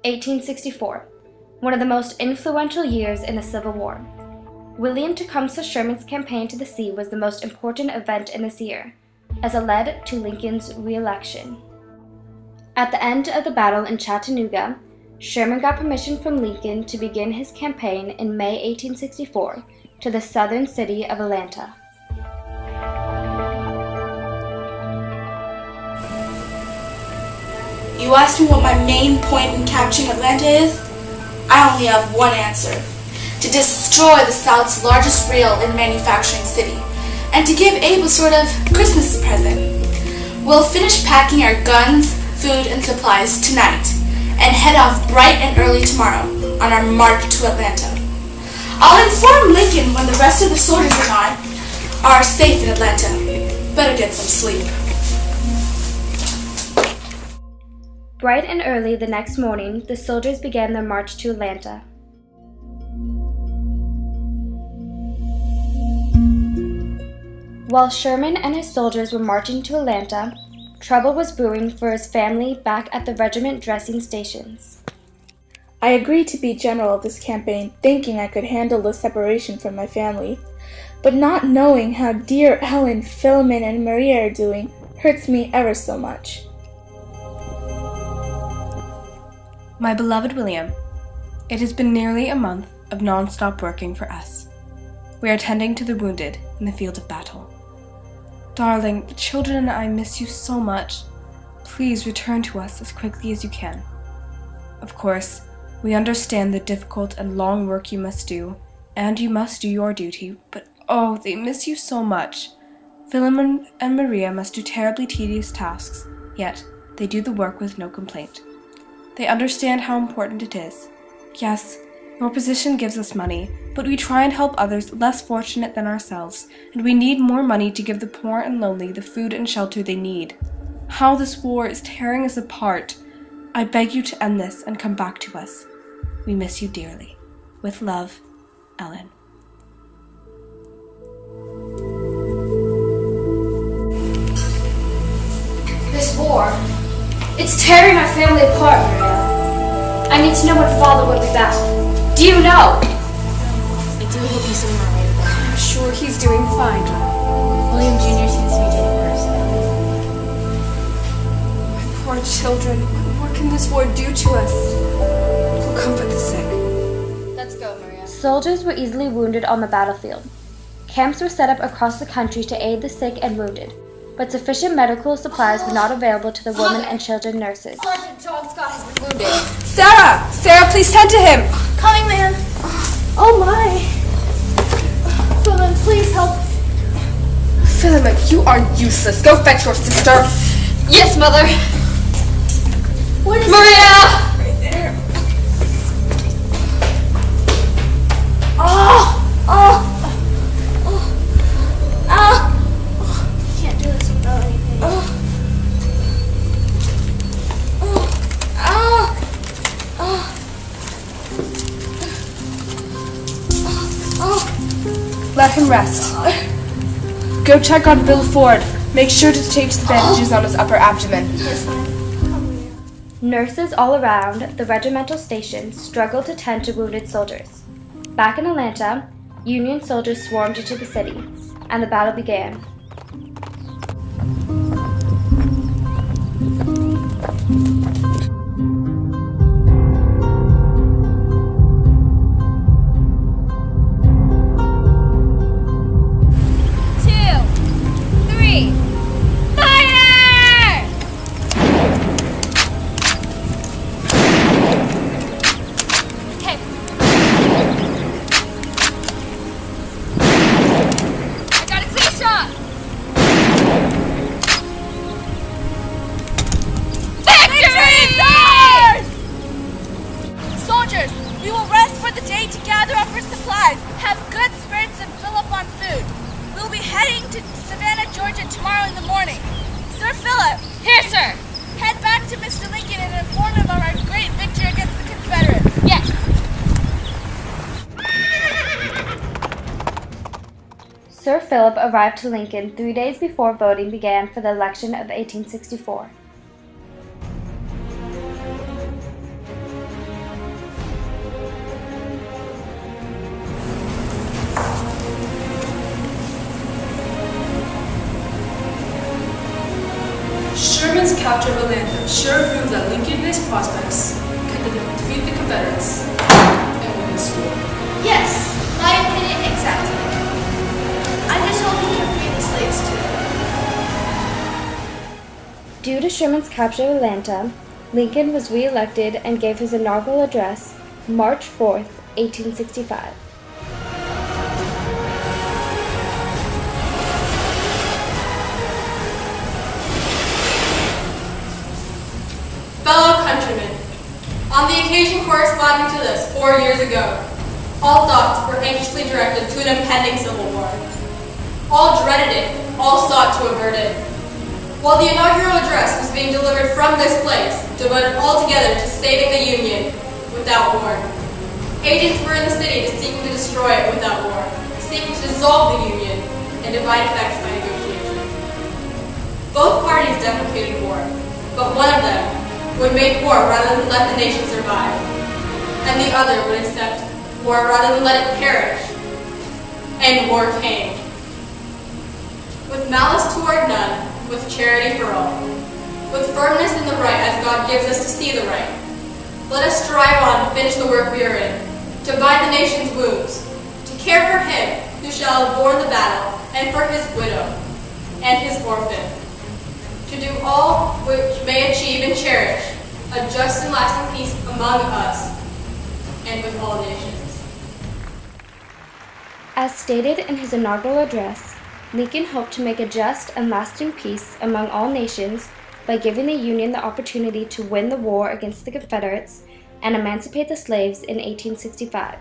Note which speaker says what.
Speaker 1: 1864, one of the most influential years in the Civil War. William Tecumseh Sherman's campaign to the sea was the most important event in this year, as it led to Lincoln's re-election. At the end of the battle in Chattanooga, Sherman got permission from Lincoln to begin his campaign in May 1864 to the southern city of Atlanta.
Speaker 2: You asked me what my main point in capturing Atlanta is? I only have one answer. To destroy the South's largest rail and manufacturing city, and to give Abe a sort of Christmas present. We'll finish packing our guns, food, and supplies tonight, and head off bright and early tomorrow on our march to Atlanta. I'll inform Lincoln when the rest of the soldiers are safe in Atlanta. Better get some sleep.
Speaker 1: Bright and early the next morning, the soldiers began their march to Atlanta. While Sherman and his soldiers were marching to Atlanta, trouble was brewing for his family back at the regiment dressing stations.
Speaker 2: I agreed to be general of this campaign, thinking I could handle the separation from my family. But not knowing how dear Ellen, Philemon, and Maria are doing hurts me ever so much.
Speaker 3: My beloved William, it has been nearly a month of non-stop working for us. We are tending to the wounded in the field of battle. Darling, the children and I miss you so much. Please return to us as quickly as you can. Of course, we understand the difficult and long work you must do, and you must do your duty, but oh, they miss you so much. Philemon and Maria must do terribly tedious tasks, yet they do the work with no complaint. They understand how important it is. Yes, your position gives us money, but we try and help others less fortunate than ourselves, and we need more money to give the poor and lonely the food and shelter they need. How this war is tearing us apart. I beg you to end this and come back to us. We miss you dearly. With love, Ellen.
Speaker 1: This war, it's tearing our family apart, Maria. I need to know when Father will be back. Do you know?
Speaker 2: I do hope he's doing all right, though.
Speaker 4: I'm sure he's doing fine.
Speaker 2: William Jr. seems to be getting worse.
Speaker 4: My poor children, what more can this war do to us? It will comfort the sick.
Speaker 1: Let's go, Maria. Soldiers were easily wounded on the battlefield. Camps were set up across the country to aid the sick and wounded, but sufficient medical supplies were not available to the women and children nurses.
Speaker 5: Sergeant John Scott has been wounded.
Speaker 4: Sarah! Sarah, please tend to him!
Speaker 5: Coming, ma'am. Oh my. Philemon, please help.
Speaker 4: Philemon, you are useless. Go fetch your sister.
Speaker 5: Yes, Mother. Where is
Speaker 4: Maria!
Speaker 5: Right there. Can't do this without anything.
Speaker 4: Let him rest. Go check on Bill Ford. Make sure to change the bandages on his upper abdomen.
Speaker 5: Yes, ma'am. Come here.
Speaker 1: Nurses all around the regimental stations struggled to tend to wounded soldiers. Back in Atlanta, Union soldiers swarmed into the city, and the battle began.
Speaker 2: We will rest for the day to gather up our supplies, have good spirits, and fill up on food. We'll be heading to Savannah, Georgia tomorrow in the morning. Sir Philip!
Speaker 5: Here, sir.
Speaker 2: Head back to Mr. Lincoln and inform him of our great victory against the Confederates.
Speaker 5: Yes.
Speaker 1: Sir Philip arrived to Lincoln 3 days before voting began for the election of 1864.
Speaker 4: sure of whom that Lincoln and his prospects could defeat the Confederates and win this war.
Speaker 5: Yes, my opinion exactly. I just hope he can free the slaves too.
Speaker 1: Due to Sherman's capture of Atlanta, Lincoln was re-elected and gave his inaugural address March 4th, 1865.
Speaker 6: Fellow countrymen, on the occasion corresponding to this 4 years ago, all thoughts were anxiously directed to an impending civil war. All dreaded it, all sought to avert it. While the inaugural address was being delivered from this place, devoted altogether to saving the Union without war, agents were in the city seeking to destroy it without war, seeking to dissolve the Union and divide effects by negotiation. Both parties deprecated war, but one of them would make war rather than let the nation survive, and the other would accept war rather than let it perish. And war came. With malice toward none, with charity for all, with firmness in the right as God gives us to see the right, let us strive on to finish the work we are in, to bind the nation's wounds, to care for him who shall have borne the battle, and for his widow and his orphan, to do all which may achieve and cherish a just and lasting peace among us and with all nations.
Speaker 1: As stated in his inaugural address, Lincoln hoped to make a just and lasting peace among all nations by giving the Union the opportunity to win the war against the Confederates and emancipate the slaves in 1865.